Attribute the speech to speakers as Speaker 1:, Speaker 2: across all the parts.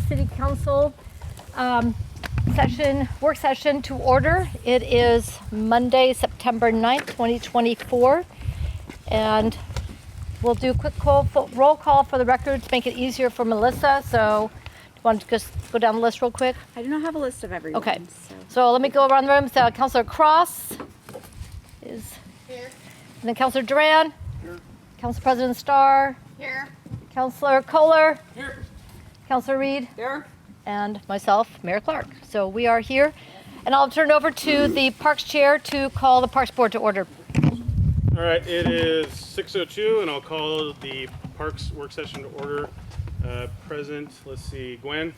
Speaker 1: City Council work session to order. It is Monday, September 9th, 2024. And we'll do a quick roll call for the record to make it easier for Melissa. So do you want to just go down the list real quick?
Speaker 2: I do not have a list of everyone.
Speaker 1: Okay. So let me go around the room. So Councilor Cross is here. And then Councilor Duran. Here. Council President Starr.
Speaker 2: Here.
Speaker 1: Councilor Kohler.
Speaker 3: Here.
Speaker 1: Councilor Reed.
Speaker 2: Here.
Speaker 1: And myself, Mayor Clark. So we are here. And I'll turn it over to the Parks Chair to call the Parks Board to order.
Speaker 3: All right, it is 6:02 and I'll call the Parks work session to order. Present, let's see, Gwen?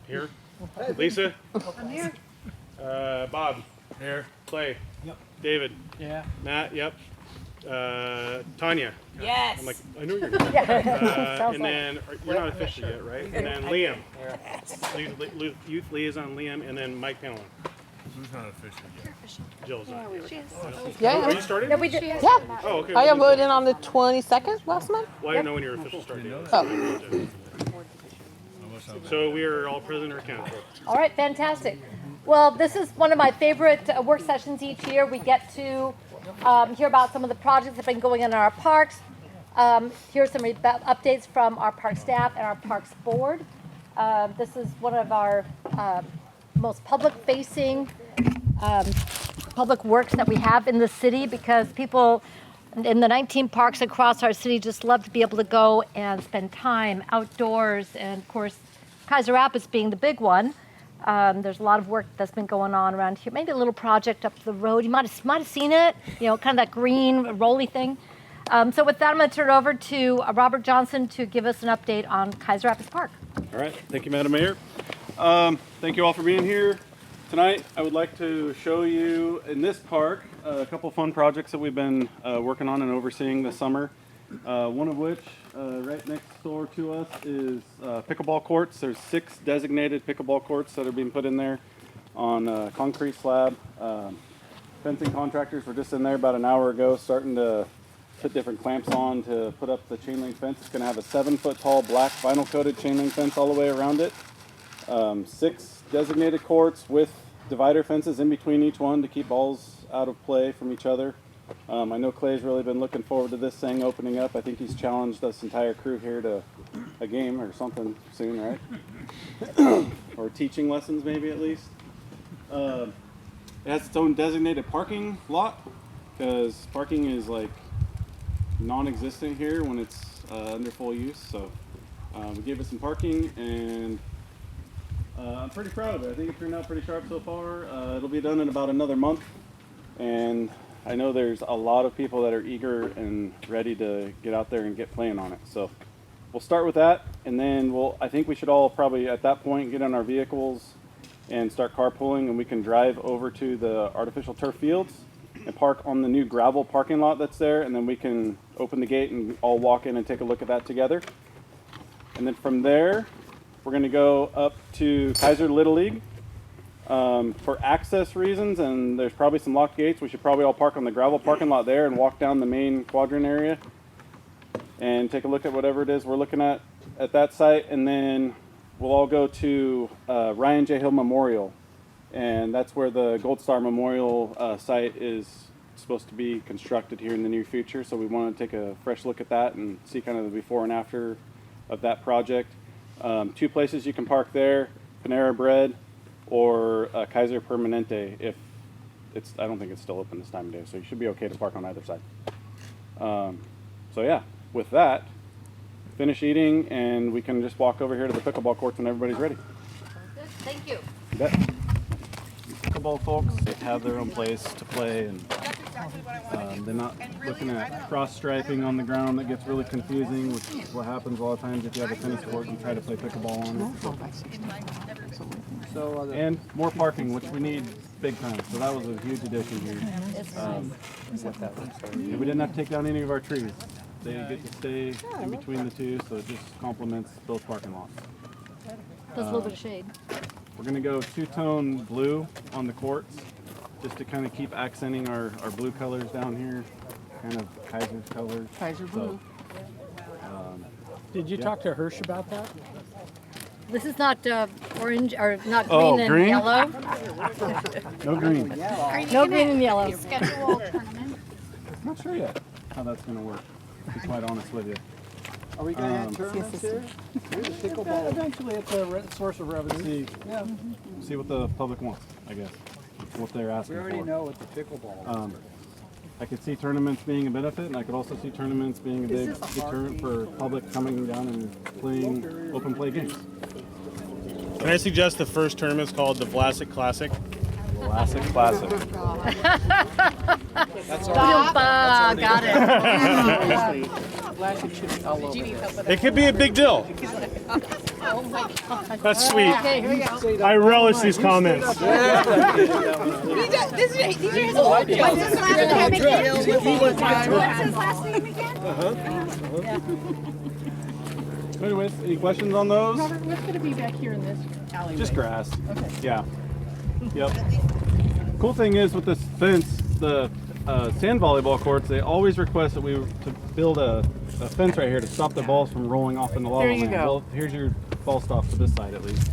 Speaker 3: Here? Lisa?
Speaker 2: I'm here.
Speaker 3: Bob? Here. Clay?
Speaker 4: Yep.
Speaker 3: David?
Speaker 4: Yeah.
Speaker 3: Matt? Yep. Tanya?
Speaker 2: Yes.
Speaker 3: I'm like, I know you're here. And then, you're not official yet, right? And then Liam. Youth Liaison Liam, and then Mike Penelon.
Speaker 4: Who's not official yet?
Speaker 3: Jill's not here.
Speaker 5: Yeah,
Speaker 3: Oh, you started?
Speaker 1: Yeah, we did.
Speaker 5: yeah.
Speaker 3: Oh, okay.
Speaker 5: I got voted in on the 22nd last month.
Speaker 3: Well, I didn't know when your official start date was.
Speaker 5: Oh.
Speaker 3: So we are all present or accounted for.
Speaker 1: All right, fantastic. Well, this is one of my favorite work sessions each year. We get to hear about some of the projects that have been going on in our parks. Here are some updates from our park staff and our parks board. This is one of our most public-facing public works that we have in the city, because people in the 19 parks across our city just love to be able to go and spend time outdoors. And of course, Kaiser Rapids being the big one. There's a lot of work that's been going on around here. Maybe a little project up the road. You might have seen it, you know, kind of that green rolly thing. So with that, I'm going to turn it over to Robert Johnson to give us an update on Kaiser Rapids Park.
Speaker 3: All right, thank you, Madam Mayor. Thank you all for being here tonight. I would like to show you in this park a couple fun projects that we've been working on and overseeing this summer. One of which, right next door to us, is pickleball courts. There's 6 designated pickleball courts that are being put in there on a concrete slab. Fencing contractors were just in there about an hour ago starting to put different clamps on to put up the chain link fence. It's going to have a 7-foot tall black vinyl coated chain link fence all the way around it. 6 designated courts with divider fences in between each one to keep balls out of play from each other. I know Clay's really been looking forward to this thing opening up. I think he's challenged this entire crew here to a game or something soon, right? Or teaching lessons maybe at least. It has its own designated parking lot, because parking is like non-existent here when it's under full use. So we gave it some parking, and I'm pretty proud of it. I think it turned out pretty sharp so far. It'll be done in about another month, and I know there's a lot of people that are eager and ready to get out there and get playing on it. So we'll start with that, and then I think we should all probably at that point get in our vehicles and start carpooling, and we can drive over to the artificial turf fields and park on the new gravel parking lot that's there, and then we can open the gate and all walk in and take a look at that together. And then from there, we're going to go up to Kaiser Little League. For access reasons, and there's probably some locked gates, we should probably all park on the gravel parking lot there and walk down the main quadrant area and take a look at whatever it is we're looking at that site. And then we'll all go to Ryan J. Hill Memorial, and that's where the Gold Star Memorial site is supposed to be constructed here in the near future. So we want to take a fresh look at that and see kind of the before and after of that project. 2 places you can park there: Panera Bread or Kaiser Permanente. If it's, I don't think it's still open this time of day, so you should be okay to park on either side. So yeah, with that, finish eating and we can just walk over here to the pickleball courts when everybody's ready.
Speaker 1: Good. Thank you.
Speaker 3: You bet. Pickleball folks, they have their own place to play, and they're not looking at cross striping on the ground. That gets really confusing, which is what happens a lot of times if you have a tennis court and try to play pickleball on it. And more parking, which we need big time. So that was a huge addition here. And we didn't have to take down any of our trees. They get to stay in between the two, so it just complements both parking lots.
Speaker 1: Does a little bit of shade.
Speaker 3: We're going to go 2-tone blue on the courts, just to kind of keep accenting our blue colors down here, kind of Kaiser's colors.
Speaker 5: Kaiser blue.
Speaker 6: Did you talk to Hirsch about that?
Speaker 1: This is not orange or not
Speaker 3: Oh,
Speaker 1: green and
Speaker 3: green?
Speaker 1: yellow.
Speaker 3: No green.
Speaker 1: No green and yellow.
Speaker 2: Schedule tournament.
Speaker 3: Not sure yet how that's going to work, to be quite honest with you.
Speaker 6: Are we going to have tournaments here? Pickleball. Eventually, it's a source of revenue.
Speaker 3: See what the public wants, I guess. What they're asking
Speaker 6: We already
Speaker 3: for.
Speaker 6: know what the pickleball is.
Speaker 3: I could see tournaments being a benefit, and I could also see tournaments being a big deterrent for public coming down and playing open play games.
Speaker 4: Can I suggest the first tournament's called the Vlasic Classic?
Speaker 3: Classic, classic.
Speaker 1: Got it.
Speaker 4: It could be a big deal. That's sweet.
Speaker 1: Okay, here we go.
Speaker 4: I relish these comments.
Speaker 3: Anyways, any questions on those?
Speaker 6: What's going to be back here in this alleyway?
Speaker 3: Just grass. Yeah. Yep. Cool thing is with this fence, the sand volleyball courts, they always request that we to build a fence right here to stop the balls from rolling off in the lava.
Speaker 5: There you
Speaker 3: land.
Speaker 5: go.
Speaker 3: Well, here's your ball stop for this side at least.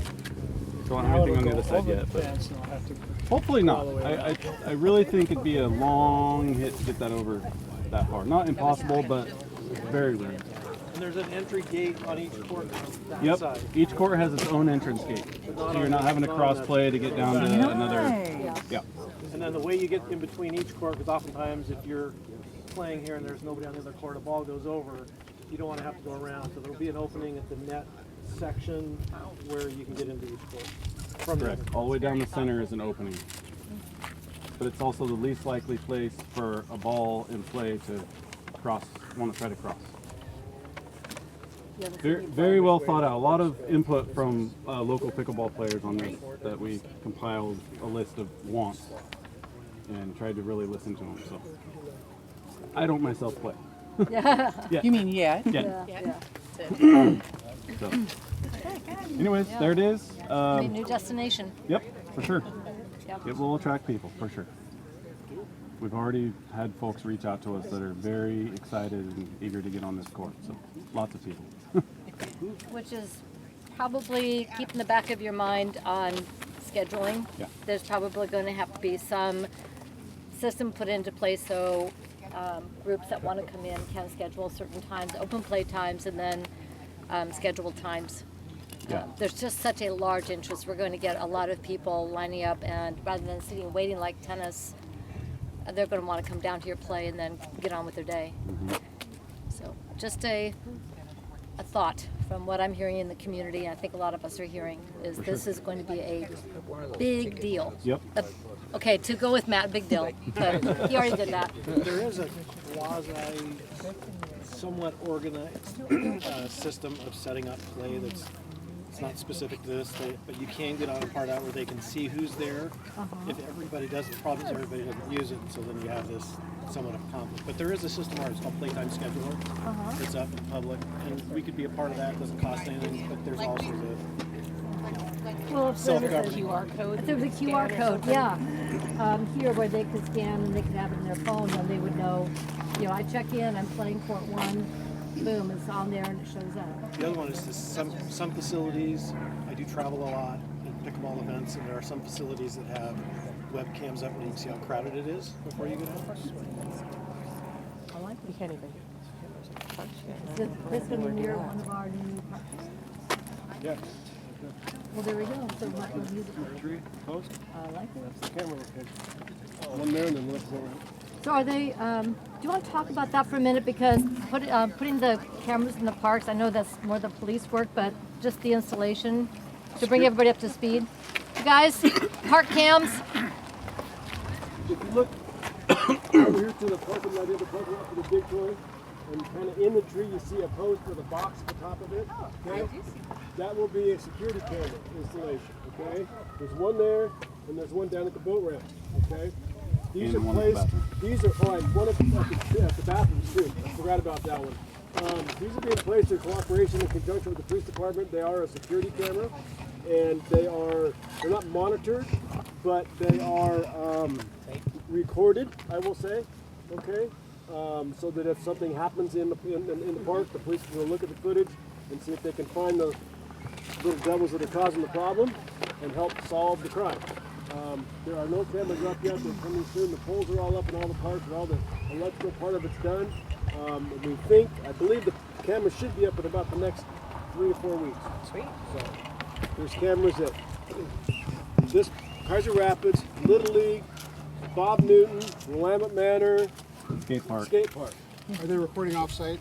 Speaker 3: Don't have anything on the other side yet, but hopefully not. I really think it'd be a long hit to get that over that far. Not impossible, but very rare.
Speaker 7: And there's an entry gate on each court on that
Speaker 3: Yep.
Speaker 7: side.
Speaker 3: Each court has its own entrance gate, so you're not having to cross play to get down to another. Yeah.
Speaker 7: And then the way you get in between each court, because oftentimes if you're playing here and there's nobody on the other court, a ball goes over, you don't want to have to go around. So there'll be an opening at the net section where you can get into each court. From the
Speaker 3: Correct.
Speaker 7: other
Speaker 3: All the way down the center is an opening. But it's also the least likely place for a ball in play to want to try to cross. Very, very well thought out. A lot of input from local pickleball players on this that we compiled a list of wants and tried to really listen to them. So I don't myself play.
Speaker 5: You mean yeah?
Speaker 3: Yeah. So. Anyways, there it is.
Speaker 1: Be a new destination.
Speaker 3: Yep, for sure.
Speaker 1: Yep.
Speaker 3: It will attract people, for sure. We've already had folks reach out to us that are very excited and eager to get on this court, so lots of people.
Speaker 1: Which is probably keep in the back of your mind on scheduling.
Speaker 3: Yeah.
Speaker 1: There's probably going to have to be some system put into place so groups that want to come in can schedule certain times, open play times, and then scheduled times.
Speaker 3: Yeah.
Speaker 1: There's just such a large interest. We're going to get a lot of people lining up, and rather than sitting waiting like tennis, they're going to want to come down to your play and then get on with their day. So just a thought from what I'm hearing in the community, and I think a lot of us are hearing, is this is going to be a big deal.
Speaker 3: Yep.
Speaker 1: Okay, to go with Matt, big deal. But he already did that.
Speaker 7: There is a quasi, somewhat organized system of setting up play that's it's not specific to this, but you can get on a part out where they can see who's there. If everybody does, the problem is everybody doesn't use it, and so then you have this somewhat of a conflict. But there is a system where it's called Playtime Scheduler. It's up in public, and we could be a part of that. It doesn't cost anything, but there's also the
Speaker 1: Well, if there was a
Speaker 7: self-governing.
Speaker 1: QR code. If there was a QR code, yeah. Here where they could scan and they could have it in their phone, then they would know, you know, I check in, I'm playing court 1, boom, it's on there and it shows up.
Speaker 7: The other one is this, some facilities, I do travel a lot in pickleball events, and there are some facilities that have webcams up where you can see how crowded it is before you get out.
Speaker 5: You can't even.
Speaker 1: Is this going to be near one of our new parks?
Speaker 3: Yeah.
Speaker 1: Well, there we go. So what was music?
Speaker 3: Tree post.
Speaker 1: I like it.
Speaker 3: Camera okay. One there and then one there.
Speaker 1: So are they, do you want to talk about that for a minute? Because putting the cameras in the parks, I know that's more the police work, but just the installation to bring everybody up to speed. You guys, park cams.
Speaker 8: If you look over here to the parking lot, the parking lot for the big toy, and kind of in the tree you see a post with a box at the top of it. Okay? That will be a security camera installation. Okay? There's one there, and there's one down at the boat ramp. Okay? These
Speaker 3: And
Speaker 8: are
Speaker 3: one at the
Speaker 8: placed.
Speaker 3: bathroom.
Speaker 8: These are one at the bathrooms too. I forgot about that one. These are being placed in cooperation in conjunction with the police department. They are a security camera, and they're not monitored, but they are recorded, I will say, okay? So that if something happens in the park, the police will look at the footage and see if they can find the little devils that are causing the problem and help solve the crime. There are no cameras up yet. They're coming soon. The poles are all up in all the parks, and all the electrical part of it's done. I believe the cameras should be up in about the next 3 to 4 weeks.
Speaker 2: Sweet.
Speaker 8: So there's cameras at this Kaiser Rapids, Little League, Bob Newton, Willamette Manor,
Speaker 3: Skate park.
Speaker 8: Skate Park.
Speaker 6: Are they recording off-site?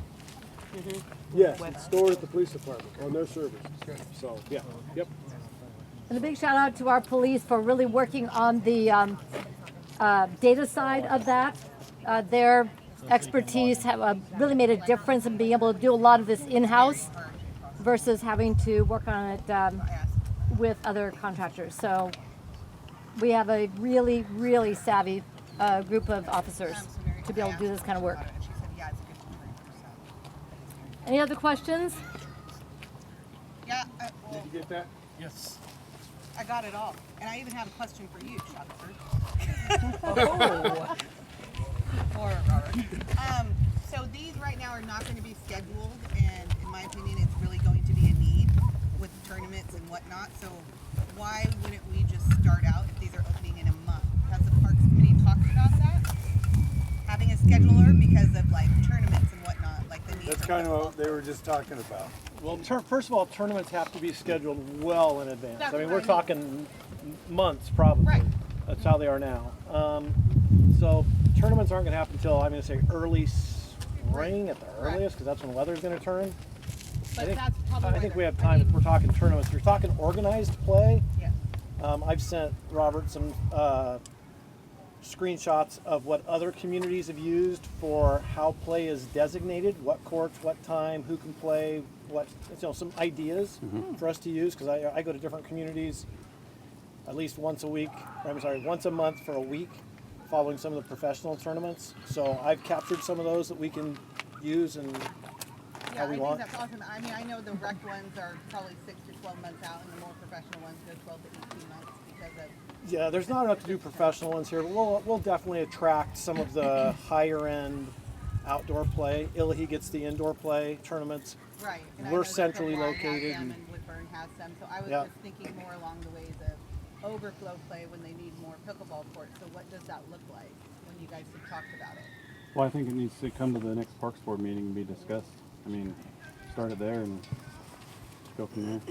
Speaker 8: Yes, it's stored at the police department on their servers. So, yeah, yep.
Speaker 1: And a big shout out to our police for really working on the data side of that. Their expertise have really made a difference in being able to do a lot of this in-house versus having to work on it with other contractors. So we have a really, really savvy group of officers to be able to do this kind of work. Any other questions?
Speaker 9: Yeah,
Speaker 8: Did you get that?
Speaker 6: Yes.
Speaker 9: I got it all. And I even have a question for you, Shepard. Or Robert. So these right now are not going to be scheduled, and in my opinion, it's really going to be a need with tournaments and whatnot. So why wouldn't we just start out if these are opening in a month? Has the Parks Committee talked about that? Having a scheduler because of like tournaments and whatnot, like the need.
Speaker 8: That's kind of what they were just talking about.
Speaker 7: Well, first of all, tournaments have to be scheduled well in advance.
Speaker 9: That's
Speaker 7: I mean,
Speaker 9: what
Speaker 7: we're
Speaker 9: I mean.
Speaker 7: talking months probably.
Speaker 9: Right.
Speaker 7: That's how they are now. So tournaments aren't going to happen until, I'm going to say, early spring at the
Speaker 9: Right.
Speaker 7: earliest, because that's when the weather's going to turn.
Speaker 9: But
Speaker 7: think-
Speaker 9: that's probably
Speaker 7: I
Speaker 9: why
Speaker 7: think
Speaker 9: they're-
Speaker 7: we have time if we're talking tournaments. If you're talking organized play,
Speaker 9: Yeah.
Speaker 7: I've sent Robert some screenshots of what other communities have used for how play is designated, what courts, what time, who can play, what, some ideas for us to use, because I go to different communities at least once a month for a week following some of the professional tournaments. So I've captured some of those that we can use and
Speaker 9: Yeah,
Speaker 7: how
Speaker 9: I
Speaker 7: we
Speaker 9: think
Speaker 7: want.
Speaker 9: that's awesome. I mean, I know the rec ones are probably 6 to 12 months out, and the more professional ones go 12 to 18 months because of.
Speaker 7: Yeah, there's not enough to do professional ones here, but we'll definitely attract some of the higher end outdoor play. Illahee gets the indoor play tournaments.
Speaker 9: Right. And I
Speaker 7: We're
Speaker 9: know that
Speaker 7: centrally
Speaker 9: Purple has
Speaker 7: located
Speaker 9: them
Speaker 7: and-
Speaker 9: and Woodburn has some. So I was
Speaker 7: Yeah.
Speaker 9: just thinking more along the ways of overflow play when they need more pickleball courts. So what does that look like when you guys have talked about it?
Speaker 3: Well, I think it needs to come to the next Parks Board meeting and be discussed. I mean, start it there and go from there.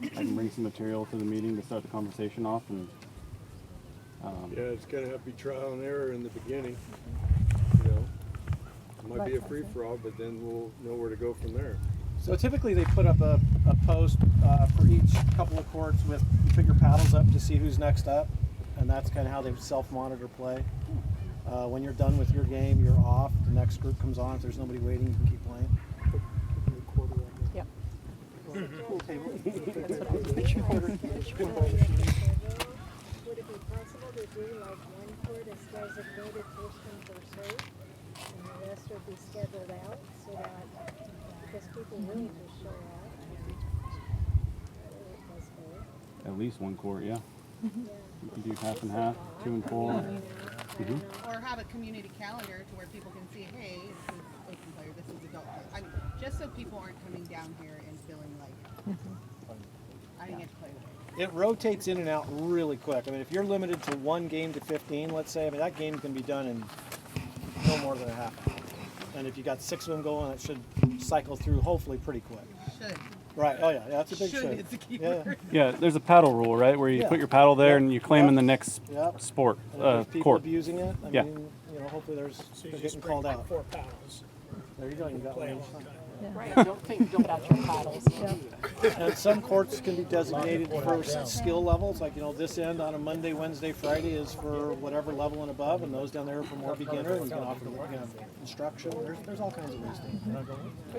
Speaker 3: I can bring some material to the meeting to start the conversation off, and
Speaker 8: Yeah, it's gonna have to be trial and error in the beginning, you know. It might be a free-for-all, but then we'll know where to go from there.
Speaker 7: So typically they put up a post for each couple of courts with, you put your paddles up to see who's next up, and that's kind of how they self-monitor play. When you're done with your game, you're off. The next group comes on. If there's nobody waiting, you can keep playing.
Speaker 1: Yep.
Speaker 10: Would it be possible to do like one court is designated first come, first served, and the rest would be scheduled out so that, because people willing to show up. That's fair.
Speaker 3: at least one court, yeah.
Speaker 10: Yeah.
Speaker 3: You can do half and half, 2 and 4.
Speaker 9: Or have a community calendar to where people can see, hey, this is open player, this is adult player. I mean, just so people aren't coming down here and feeling like, I didn't get to play today.
Speaker 7: It rotates in and out really quick. I mean, if you're limited to one game to 15, let's say, I mean, that game can be done in no more than a half hour. And if you got 6 of them going, it should cycle through hopefully pretty quick.
Speaker 9: Should.
Speaker 7: Right. Oh yeah, that's a big
Speaker 9: Should
Speaker 7: should.
Speaker 9: is the key
Speaker 7: Yeah.
Speaker 9: word.
Speaker 3: Yeah, there's a paddle rule, right, where you
Speaker 7: Yeah.
Speaker 3: put your paddle there
Speaker 7: Yep.
Speaker 3: and you claim in
Speaker 7: Yep.
Speaker 3: the next
Speaker 7: Yep.
Speaker 3: sport,
Speaker 7: And if there's people
Speaker 3: court.
Speaker 7: abusing it, I
Speaker 3: Yeah.
Speaker 7: mean, hopefully they're
Speaker 6: So you
Speaker 7: getting
Speaker 6: just bring
Speaker 7: called
Speaker 6: like
Speaker 7: out.
Speaker 6: 4 paddles,
Speaker 7: There you go. You got
Speaker 6: play a
Speaker 7: one.
Speaker 6: long time.
Speaker 5: Right, don't put out your paddles.
Speaker 7: And some courts can be designated for skill levels, like, this end on a Monday, Wednesday, Friday is for whatever level and above, and those down there are for more beginner, and you can offer instruction. There's all kinds of ways to do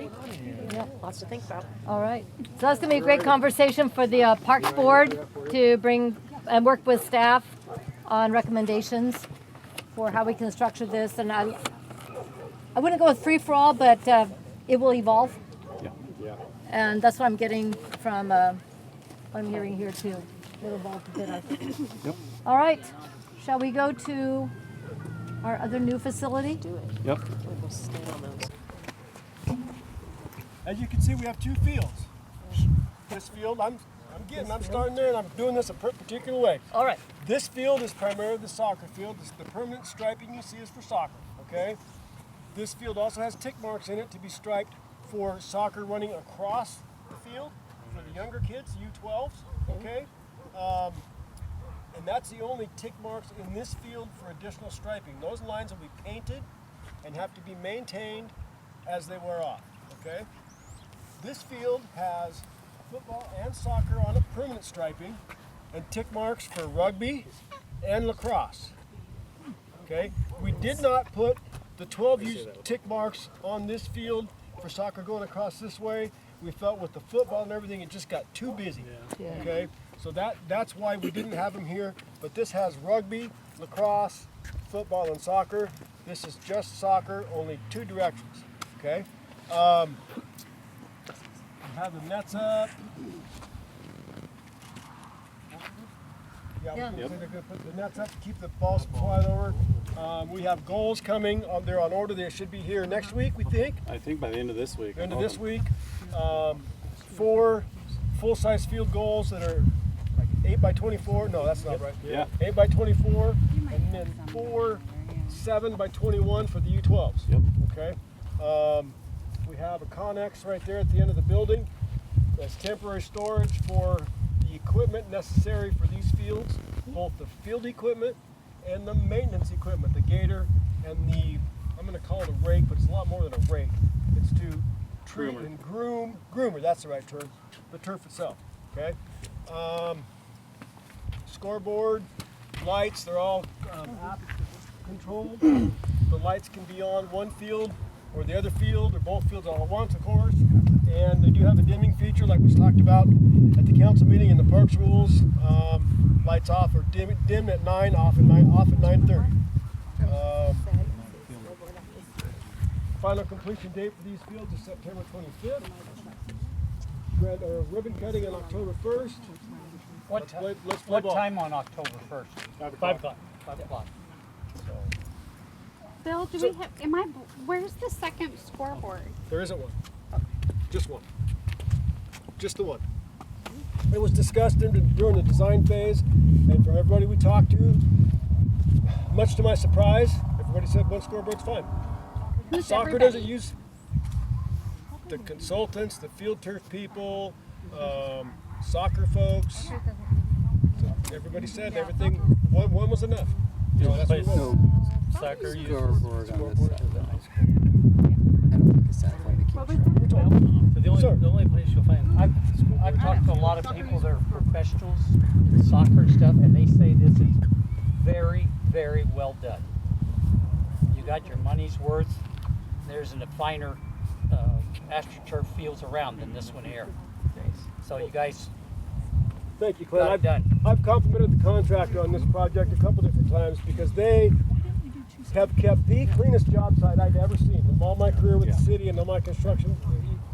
Speaker 7: it.
Speaker 5: Yeah, lots to think about.
Speaker 1: All right. So that's going to be a great conversation for the Parks Board to bring and work with staff on recommendations for how we can structure this. And I wouldn't go with free for all, but it will evolve.
Speaker 3: Yeah.
Speaker 1: And that's what I'm getting from what I'm hearing here too. It'll evolve a bit, I think.
Speaker 3: Yep.
Speaker 1: All right. Shall we go to our other new facility?
Speaker 3: Yep.
Speaker 5: We'll stand on those.
Speaker 8: As you can see, we have two fields. This field, I'm starting there and I'm doing this a particular way.
Speaker 1: All right.
Speaker 8: This field is primarily the soccer field. The permanent striping you see is for soccer, okay? This field also has tick marks in it to be striped for soccer running across the field for the younger kids, U12s, okay? And that's the only tick marks in this field for additional striping. Those lines will be painted and have to be maintained as they wear off, okay? This field has football and soccer on it, permanent striping, and tick marks for rugby and lacrosse, okay? We did not put the 12U tick marks on this field for soccer going across this way. We felt with the football and everything, it just got too busy, okay? So that's why we didn't have them here, but this has rugby, lacrosse, football, and soccer. This is just soccer, only two directions, okay? We have the nets up. Yeah, they're going to put the nets up to keep the balls from flying over. We have goals coming. They're on order. They should be here next week, we think.
Speaker 3: I think by the end of this week.
Speaker 8: End of this week. 4 full-size field goals that are like 8 by 24. No, that's not right.
Speaker 3: Yeah.
Speaker 8: 8 by 24, and then 4 7 by 21 for the U12s.
Speaker 3: Yep.
Speaker 8: Okay. We have a Connex right there at the end of the building. That's temporary storage for the equipment necessary for these fields, both the field equipment and the maintenance equipment, the gator and the, I'm going to call it a rake, but it's a lot more than a rake. It's to treat and groomer, that's the right term, the turf itself, okay? Scoreboard, lights, they're all app controlled. The lights can be on one field or the other field, or both fields all at once, of course. And they do have a dimming feature like we talked about at the council meeting in the parks rules. Lights off or dim at 9, off at 9:30. Final completion date for these fields is September 25th. Ribbon cutting on October 1st.
Speaker 6: What
Speaker 8: ball.
Speaker 6: time on October 1st? 5 o'clock. 5 o'clock.
Speaker 2: Bill, do we have, where's the second scoreboard?
Speaker 8: There isn't one. Just one. Just the one. It was discussed during the design phase, and from everybody we talked to, much to my surprise, everybody said one scoreboard's fine.
Speaker 2: Who's
Speaker 8: Soccer
Speaker 2: everybody?
Speaker 8: doesn't use the consultants, the field turf people, soccer folks. So everybody said everything, one was enough. You know, that's what it was.
Speaker 6: Soccer uses
Speaker 8: Scoreboard.
Speaker 6: So the
Speaker 8: Sir.
Speaker 6: only place you'll find, I've talked to a lot of people that are professionals in soccer and stuff, and they say this is very, very well done. You got your money's worth. There's a finer AstroTurf fields around than this one here. So you guys
Speaker 8: Thank you, Clint.
Speaker 6: got it done.
Speaker 8: I've complimented the contractor on this project a couple different times because they have kept the cleanest job site I've ever seen. In all my career with the city and all my construction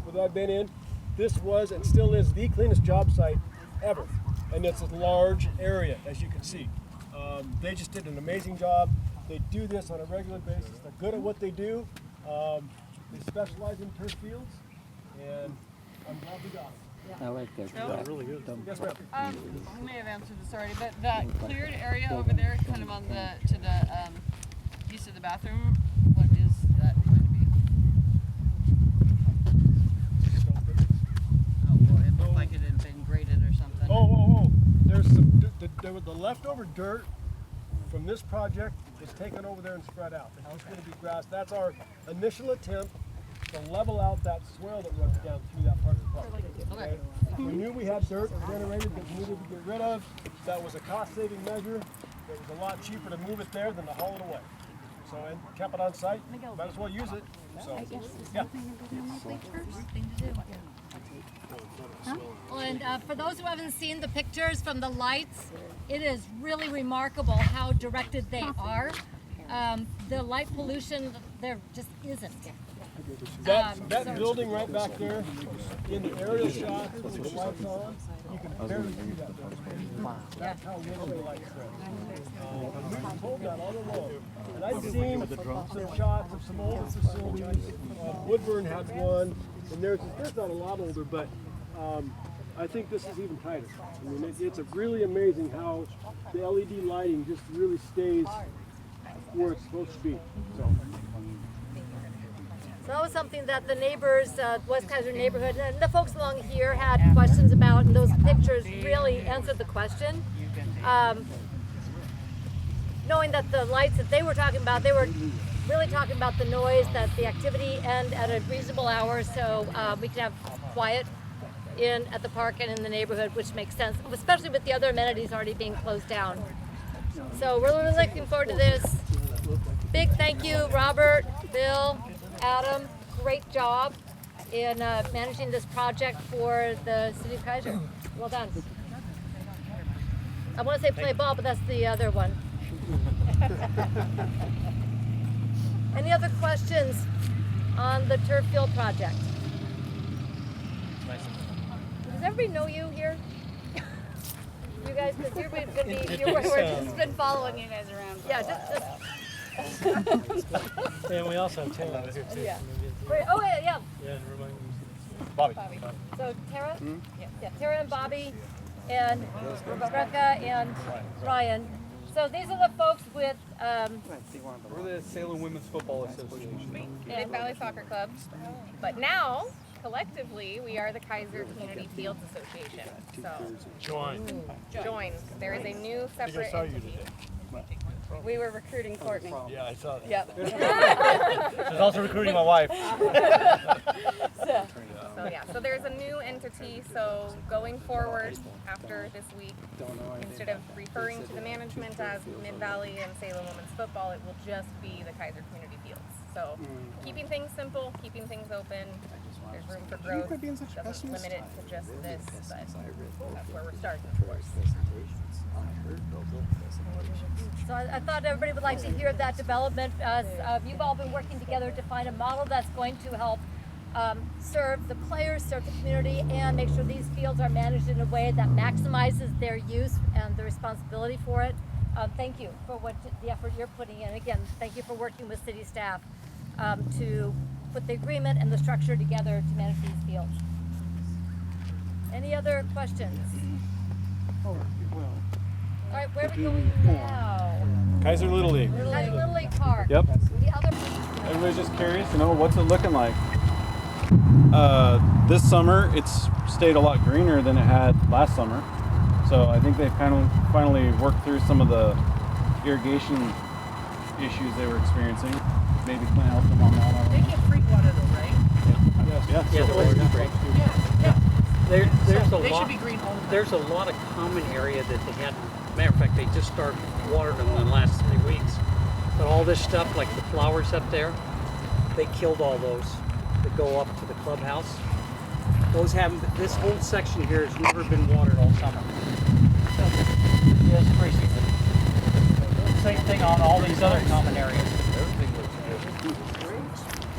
Speaker 8: that I've been in, this was and still is the cleanest job site ever. And it's a large area, as you can see. They just did an amazing job. They do this on a regular basis. They're good at what they do. They specialize in turf fields, and I'm glad we got it.
Speaker 11: I like that.
Speaker 7: That's really good.
Speaker 8: Yes, ma'am.
Speaker 5: You may have answered this already, but that cleared area over there, kind of on to the east of the bathroom, what is that going to be? Oh, well, it looked like it had been graded or something.
Speaker 8: There's some, there was the leftover dirt from this project was taken over there and spread out. It's just going to be grass. That's our initial attempt to level out that swale that runs down through that part of the park. Okay. We knew we had dirt generated that we needed to get rid of. That was a cost-saving measure. It was a lot cheaper to move it there than to haul it away. So, and kept it on site. Might as well use it. So, yeah.
Speaker 1: Well, and for those who haven't seen the pictures from the lights, it is really remarkable how directed they are. The light pollution, there just isn't.
Speaker 8: That building right back there, in the aerial shot with the lights on, you can barely see that building. That's how little the lights spread. We've told that all along. And I've seen some shots of some older facilities. Woodburn had one. And theirs is not a lot older, but I think this is even tighter. I mean, it's really amazing how the LED lighting just really stays where it's supposed to be.
Speaker 1: So that was something that the neighbors, West Kaiser neighborhood, and the folks along here had questions about, and those pictures really answered the question. Knowing that the lights that they were talking about, they were really talking about the noise, that the activity end at a reasonable hour, so we can have quiet at the park and in the neighborhood, which makes sense, especially with the other amenities already being closed down. So we're really looking forward to this. Big thank you, Robert, Bill, Adam, great job in managing this project for the City of Kaiser. Well done. I want to say play ball, but that's the other one. Any other questions on the turf field project? Does everybody know you here? You guys, because you're going to be, we're just been following you guys around. Yeah, just
Speaker 6: And we also have Taylor here too.
Speaker 1: Yeah. Wait, oh yeah.
Speaker 6: Yeah, and remind me.
Speaker 3: Bobby.
Speaker 1: So Tara? Yeah, Tara and Bobby and Rebecca and Ryan. So these are the folks with
Speaker 11: We're the Salem Women's Football Association.
Speaker 12: Mid Valley Soccer Club. But now, collectively, we are the Kaiser Community Fields Association. So
Speaker 4: Join.
Speaker 12: join. There is a new separate entity. We were recruiting Courtney.
Speaker 11: Yeah, I saw that.
Speaker 12: Yep.
Speaker 6: She's also recruiting my wife.
Speaker 12: So yeah, so there's a new entity. So going forward after this week, instead of referring to the management as Mid Valley and Salem Women's Football, it will just be the Kaiser Community Fields. So keeping things simple, keeping things open. There's room for growth. Doesn't limit it to just this, but that's where we're starting, of course.
Speaker 1: So I thought everybody would like to hear that development. You've all been working together to find a model that's going to help serve the players, serve the community, and make sure these fields are managed in a way that maximizes their use and the responsibility for it. Thank you for the effort you're putting in. Again, thank you for working with city staff to put the agreement and the structure together to manage these fields. Any other questions? All right, where are we going now?
Speaker 3: Kaiser Little League.
Speaker 1: Kaiser Little League Park.
Speaker 3: Yep.
Speaker 1: The other.
Speaker 3: Everybody's just curious, what's it looking like? This summer, it's stayed a lot greener than it had last summer. So I think they've kind of finally worked through some of the irrigation issues they were experiencing. Maybe Clint helped them on that.
Speaker 5: They get free water though, right?
Speaker 3: Yeah.
Speaker 6: Yeah, there's a
Speaker 5: They
Speaker 6: lot.
Speaker 5: should be green all the time.
Speaker 6: There's a lot of common area that they had. Matter of fact, they just started watering them in the last 3 weeks. But all this stuff, like the flowers up there, they killed all those that go up to the clubhouse. Those haven't. This whole section here has never been watered all summer. Yeah, it's crazy. Same thing on all these other common areas.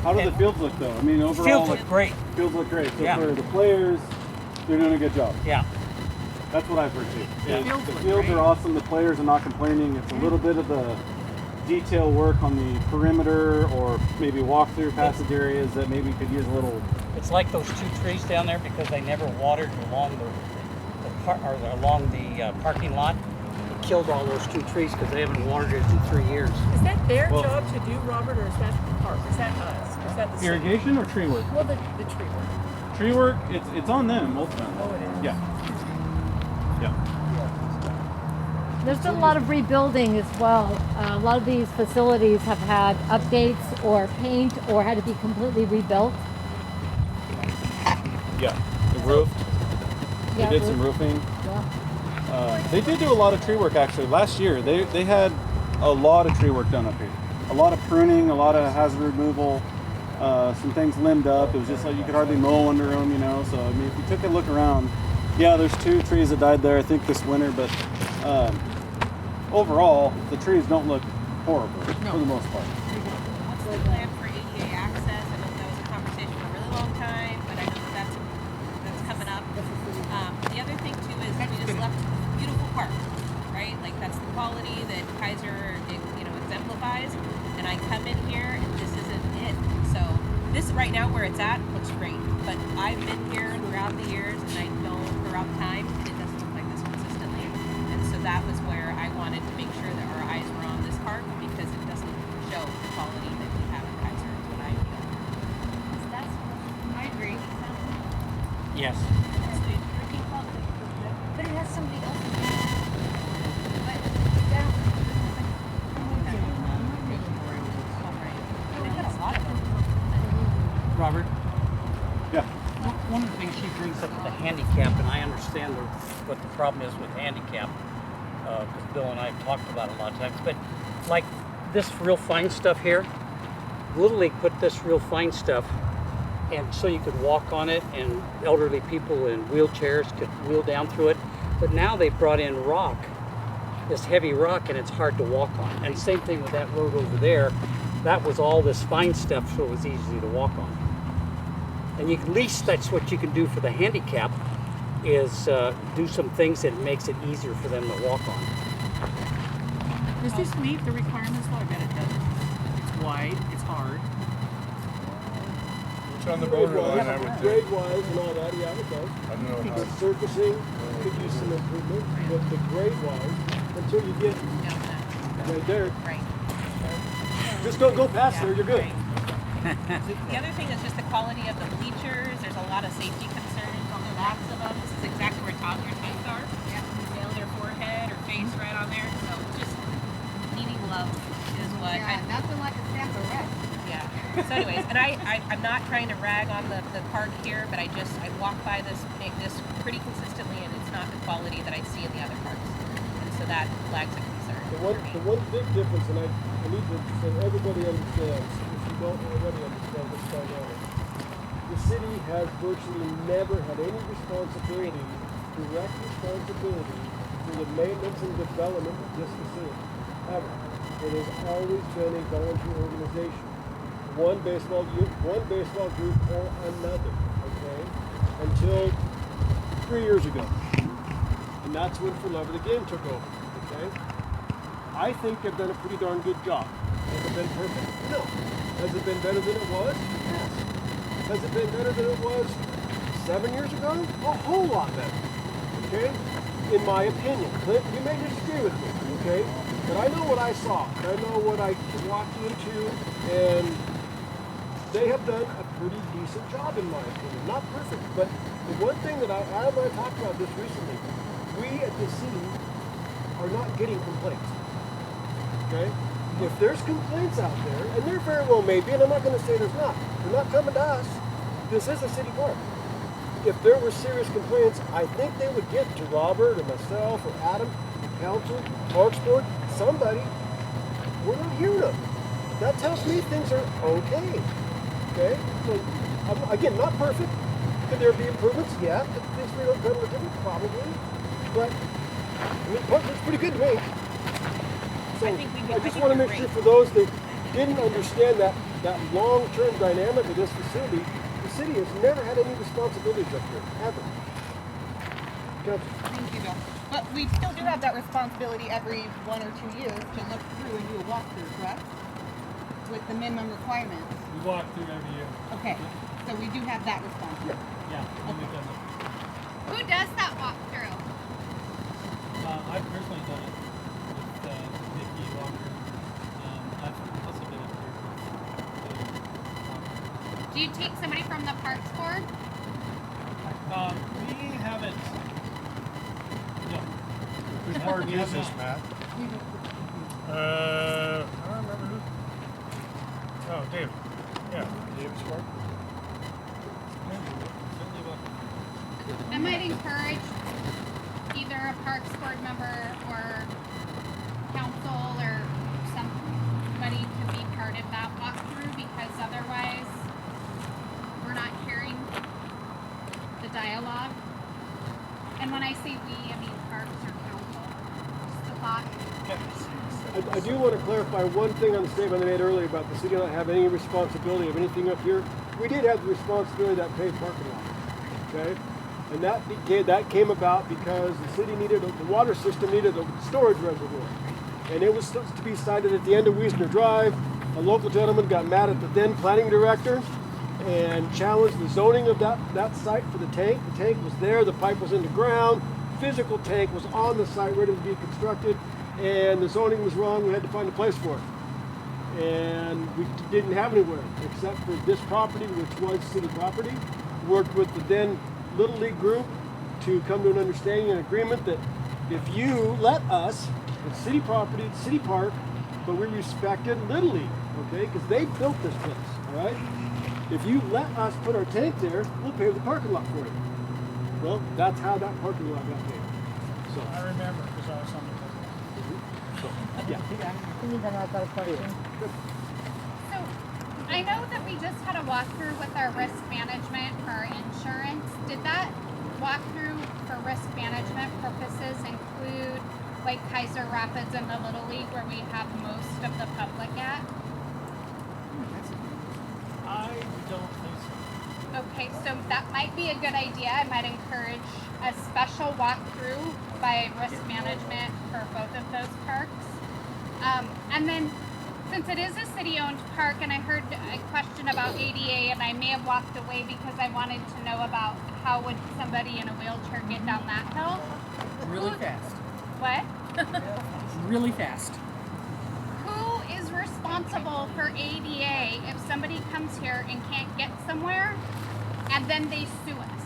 Speaker 3: How do the fields look though? I mean, overall,
Speaker 6: Fields look great.
Speaker 3: Fields look great. So
Speaker 6: Yeah.
Speaker 3: for the players, they're doing a good job.
Speaker 6: Yeah.
Speaker 3: That's what I've heard too.
Speaker 6: Yeah.
Speaker 3: The fields are awesome. The players are not complaining. It's a little bit of the detail work on the perimeter or maybe walk-through passage areas that maybe could use a little.
Speaker 6: It's like those 2 trees down there because they never watered along along the parking lot. It killed all those 2 trees because they haven't watered it in 3 years.
Speaker 5: Is that their job to do, Robert, or is that the park? Is that us? Is that the city?
Speaker 3: Irrigation or tree work?
Speaker 5: Well, the tree work.
Speaker 3: Tree work, it's on them ultimately.
Speaker 5: Oh, it is.
Speaker 3: Yeah. Yeah.
Speaker 1: There's been a lot of rebuilding as well. A lot of these facilities have had updates or paint or had to be completely rebuilt.
Speaker 3: Yeah. The roof. They did some roofing. They did do a lot of tree work actually. Last year, they had a lot of tree work done up here. A lot of pruning, a lot of hazard removal, some things limbed up. It was just like you could hardly mow under them, So, I mean, if you took a look around, yeah, there's 2 trees that died there, I think, this winter, but overall, the trees don't look horrible for the most part.
Speaker 9: What's the plan for ADA access? I know that was a conversation for a really long time, but I know that's coming up. The other thing too is we just left a beautiful park, right? Like that's the quality that Kaiser, exemplifies. And I come in here and this isn't it. So this right now where it's at looks great.
Speaker 12: but I've been here throughout the years, and I know throughout time, and it doesn't look like this consistently. And so that was where I wanted to make sure that our eyes were on this park because it doesn't show the quality that we have in Kaiser. Is what I feel.
Speaker 5: I agree.
Speaker 6: Yes.
Speaker 1: But it has somebody else.
Speaker 6: Robert?
Speaker 3: Yeah.
Speaker 6: One of the things she brings up is the handicap, and I understand what the problem is with handicap, because Bill and I have talked about it a lot of times. But like this real fine stuff here, Little League put this real fine stuff, and so you could walk on it, and elderly people in wheelchairs could wheel down through it. But now they brought in rock, this heavy rock, and it's hard to walk on. And same thing with that road over there. That was all this fine stuff, so it was easy to walk on. And you, at least that's what you can do for the handicap, is do some things that makes it easier for them to walk on.
Speaker 13: Does this meet the requirements? Well, I bet it does. It's wide, it's hard.
Speaker 11: It's on the borderline, I would think.
Speaker 8: Grade-wise and all that, yeah, it does.
Speaker 11: I don't know
Speaker 8: The
Speaker 11: how.
Speaker 8: surfacing could use some improvement, but the grade-wise, until you get right there,
Speaker 12: Right.
Speaker 8: just don't go past there, you're good.
Speaker 12: The other thing is just the quality of the bleachers. There's a lot of safety concerns on the backs of them. This is exactly where toddlers' heads are. Nail their forehead or face right on there. So just needing love is what.
Speaker 9: Nothing like a sample wreck.
Speaker 12: Yeah. So anyways, and I'm not trying to rag on the park here, but I walk by this pretty consistently, and it's not the quality that I see in the other parks. And so that flags a concern for me.
Speaker 8: The one big difference, and I need to say everybody understands, if you don't already understand this dynamic, the city has virtually never had any responsibility, direct responsibility, for the maintenance and development of this facility, ever. It has always been a volunteer organization. One baseball group or another, okay? Until 3 years ago. And that's when For Love of the Game took over, okay? I think they've done a pretty darn good job. Has it been perfect? No. Has it been better than it was? Yes. Has it been better than it was 7 years ago? A whole lot better, okay? In my opinion. Clint, you may disagree with me, okay? But I know what I saw, and I know what I walked into, and they have done a pretty decent job in my opinion. Not perfect, but the one thing that Adam and I talked about this recently, we at the city are not getting complaints. Okay? If there's complaints out there, and there very well may be, and I'm not going to say there's not. They're not coming to us. This is a city park. If there were serious complaints, I think they would get to Robert or myself or Adam, the council, Parks Board, somebody. We're not hearing them. That tells me things are okay. Okay? So, again, not perfect. Could there be improvements? Yeah. Could things be done a little different? Probably. But, I mean, park looks pretty good to me. So, I just want to make sure for those that didn't understand that long-term dynamic of this facility, the city has never had any responsibilities up here, ever. Council.
Speaker 9: Thank you, Bill. But we still do have that responsibility every 1 or 2 years to look through and do a walkthrough, correct? With the minimum requirements.
Speaker 11: We walk through every year.
Speaker 9: Okay, so we do have that responsibility.
Speaker 11: Yeah. We've done it.
Speaker 2: Who does that walkthrough?
Speaker 11: I've personally done it with Vicky Walker. I've also been up here with
Speaker 2: Do you take somebody from the Parks Board?
Speaker 11: we haven't. No.
Speaker 4: Whose park is this, Matt? I don't remember who. Oh, David. Yeah, David's park.
Speaker 2: I might encourage either a Parks Board member or council or somebody to be part of that walkthrough, because otherwise we're not hearing the dialogue. And when I say we, I mean Parks or council. Just a thought.
Speaker 8: I do want to clarify one thing on the statement I made earlier about the city not having any responsibility of anything up here. We did have the responsibility of that paved parking lot, okay? And that came about because the city the water system needed a storage reservoir. And it was supposed to be sited at the end of Wiesner Drive. A local gentleman got mad at the then planning director, and challenged the zoning of that site for the tank. The tank was there, the pipe was in the ground, physical tank was on the site ready to be constructed, and the zoning was wrong. We had to find a place for it. And we didn't have anywhere except for this property, which was city property. Worked with the then Little League group to come to an understanding and agreement that if you let us, it's city property, it's city park, but we respected Little League, okay? Because they built this place, all right? If you let us put our tank there, we'll pave the parking lot for you. Well, that's how that parking lot got paved. So
Speaker 6: I remember because I was on the
Speaker 8: yeah.
Speaker 1: I've got a question.
Speaker 2: So, I know that we just had a walkthrough with our risk management for our insurance. Did that walkthrough for risk management purposes include like Kaiser Rapids and the Little League where we have most of the public at?
Speaker 6: I don't think so.
Speaker 2: Okay, so that might be a good idea. I might encourage a special walkthrough by risk management for both of those parks. And then, since it is a city-owned park, and I heard a question about ADA, and I may have walked away because I wanted to know about how would somebody in a wheelchair get down that hill.
Speaker 13: Really fast.
Speaker 2: What?
Speaker 13: Really fast.
Speaker 2: Who is responsible for ADA if somebody comes here and can't get somewhere, and then they sue us?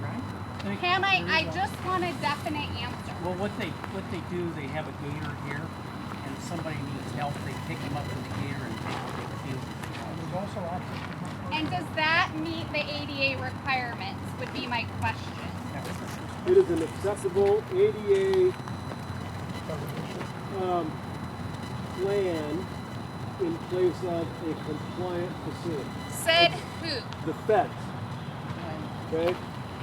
Speaker 13: Right?
Speaker 2: Can I just want a definite answer.
Speaker 13: Well, what they do, they have a gator here, and if somebody needs help, they pick them up in the gator and take the field.
Speaker 6: There's also options.
Speaker 2: And does that meet the ADA requirements, would be my question.
Speaker 8: It is an acceptable ADA plan in place of a compliant facility.
Speaker 2: Said who?
Speaker 8: The feds. Okay?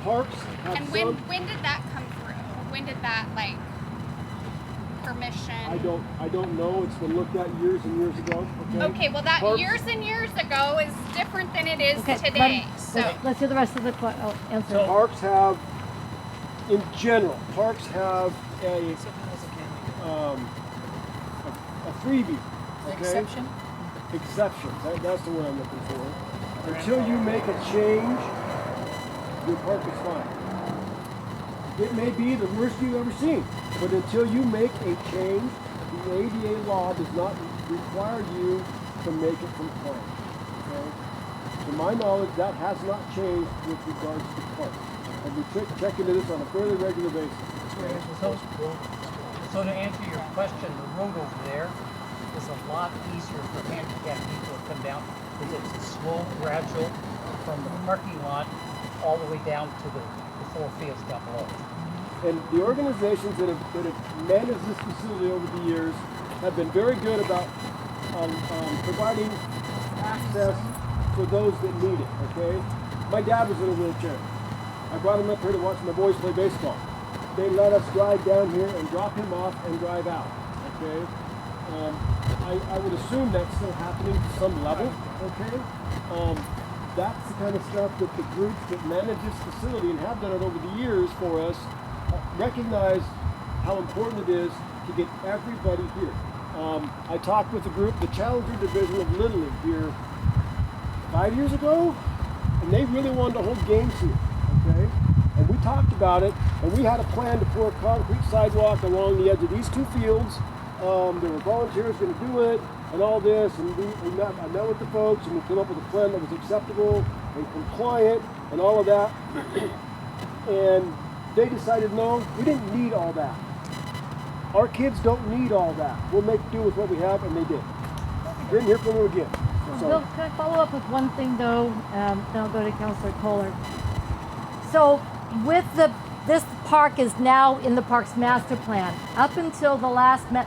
Speaker 8: Parks have
Speaker 2: And
Speaker 8: some.
Speaker 2: when did that come through? When did that, like, permission?
Speaker 8: I don't know. It's been looked at years and years ago. Okay.
Speaker 2: Okay, well that
Speaker 8: Parks-
Speaker 2: years and years ago is different than it is
Speaker 1: Okay,
Speaker 2: today. So
Speaker 1: let's hear the rest of the answer.
Speaker 8: Parks have, in general, parks have a freebie. Okay?
Speaker 13: Exception?
Speaker 8: Exception. That's the word I'm looking for. Until you make a change, your park is fine. It may be the worst you've ever seen, but until you make a change, the ADA law does not require you to make it compliant. Okay? To my knowledge, that has not changed with regards to parks. And we check into this on a fairly regular basis.
Speaker 6: So to answer your question, the road over there is a lot easier for handicapped people to come down because it's a slow, gradual from the parking lot all the way down to the four fields down below.
Speaker 8: And the organizations that have managed this facility over the years have been very good about providing access for those that need it, okay? My dad was in a wheelchair. I brought him up here to watch my boys play baseball. They let us drive down here and drop him off and drive out, okay? I would assume that's still happening to some level, okay? That's the kind of stuff that the groups that manage this facility and have done it over the years for us recognize how important it is to get everybody here. I talked with the group, the Challenger Division of Little League here 5 years ago, and they really wanted to hold games here, okay? And we talked about it, and we had a plan to pour a concrete sidewalk along the edge of these two fields. There were volunteers going to do it, and all this, and I met with the folks, and we came up with a plan that was acceptable and compliant, and all of that. And they decided, no, we didn't need all that. Our kids don't need all that. We'll make do with what we have, and they did. Didn't hear from them again. So,
Speaker 1: Bill, can I follow up with one thing though? Then I'll go to Councilor Kohler. So with this park is now in the park's master plan. Up until the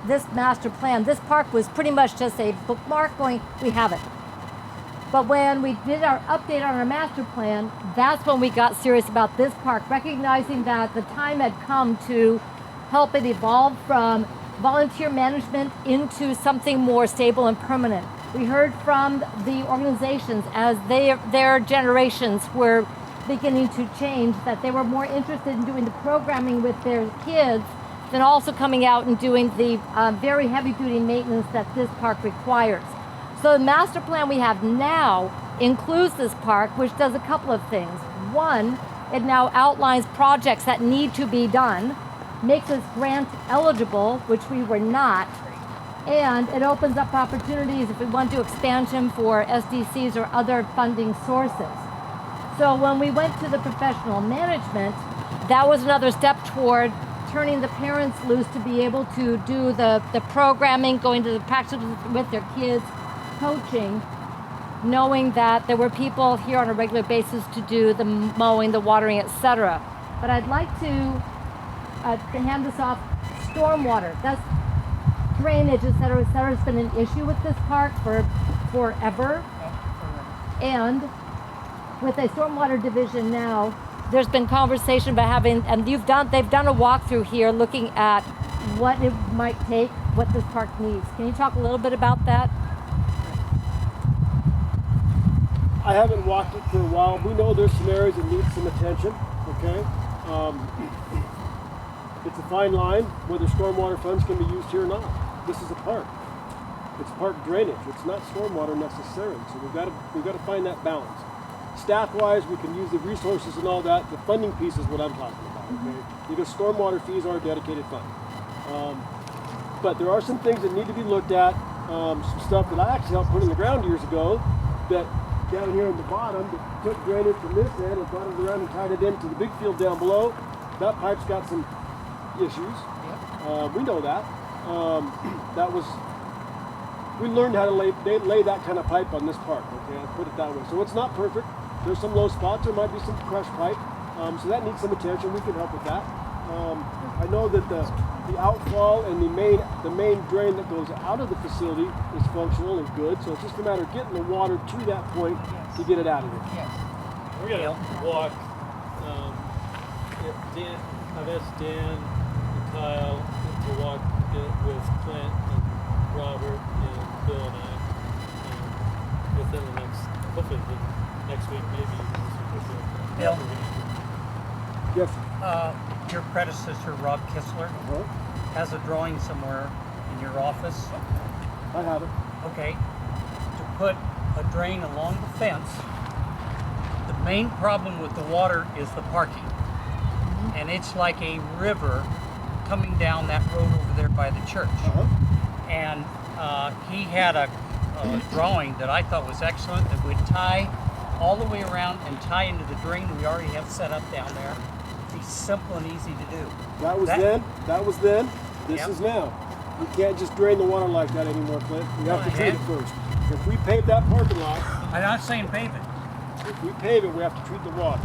Speaker 1: this master plan, this park was pretty much just a bookmark going, we have it. But when we did our update on our master plan, that's when we got serious about this park, recognizing that the time had come to help it evolve from volunteer management into something more stable and permanent. We heard from the organizations as their generations were beginning to change that they were more interested in doing the programming with their kids than also coming out and doing the very heavy duty maintenance that this park requires. So the master plan we have now includes this park, which does a couple of things. One, it now outlines projects that need to be done, makes us grant eligible, which we were not, and it opens up opportunities if we want to do expansion for SDCs or other funding sources. So when we went to the professional management, that was another step toward turning the parents loose to be able to do the programming, going to the practices with their kids, coaching, knowing that there were people here on a regular basis to do the mowing, the watering, etc. But I'd like to hand this off. Stormwater, that's drainage, etc., etc., has been an issue with this park for forever. And with a stormwater division now, there's been conversation about having, and they've done a walkthrough here looking at what it might take, what this park needs. Can you talk a little bit about that?
Speaker 8: I haven't walked it for a while. We know there's some areas that need some attention, okay? It's a fine line whether stormwater funds can be used here or not. This is a park. It's park drainage. It's not stormwater necessarily. So we've got to find that balance. Staff-wise, we can use the resources and all that. The funding piece is what I'm talking about, okay? Because stormwater fees are a dedicated fund. But there are some things that need to be looked at. Some stuff that I actually helped put in the ground years ago that down here on the bottom that took drainage from this end and brought it around and tied it into the big field down below. That pipe's got some issues. We know that. We learned how to lay that kind of pipe on this park, okay? I'll put it that way. So it's not perfect. There's some low spots. There might be some crushed pipe. So that needs some attention. We can help with that. I know that the outfall and the main drain that goes out of the facility is functional and good. So it's just a matter of getting the water to that point to get it out of here.
Speaker 6: Yes.
Speaker 11: We're gonna walk. I've asked Dan and Kyle to walk with Clint and Robert and Bill and I within the hopefully the next week, maybe.
Speaker 6: Bill?
Speaker 8: Yes.
Speaker 6: Your predecessor, Rob Kistler, has a drawing somewhere in your office.
Speaker 8: I have it.
Speaker 6: Okay. To put a drain along the fence. The main problem with the water is the parking. And it's like a river coming down that road over there by the church. And he had a drawing that I thought was excellent that would tie all the way around and tie into the drain we already have set up down there. Be simple and easy to do.
Speaker 8: That was then. This is now. You can't just drain the water like that anymore, Clint. We have to treat it first. If we pave that parking lot,
Speaker 6: I'm not saying pave it.
Speaker 8: If we pave it, we have to treat the water.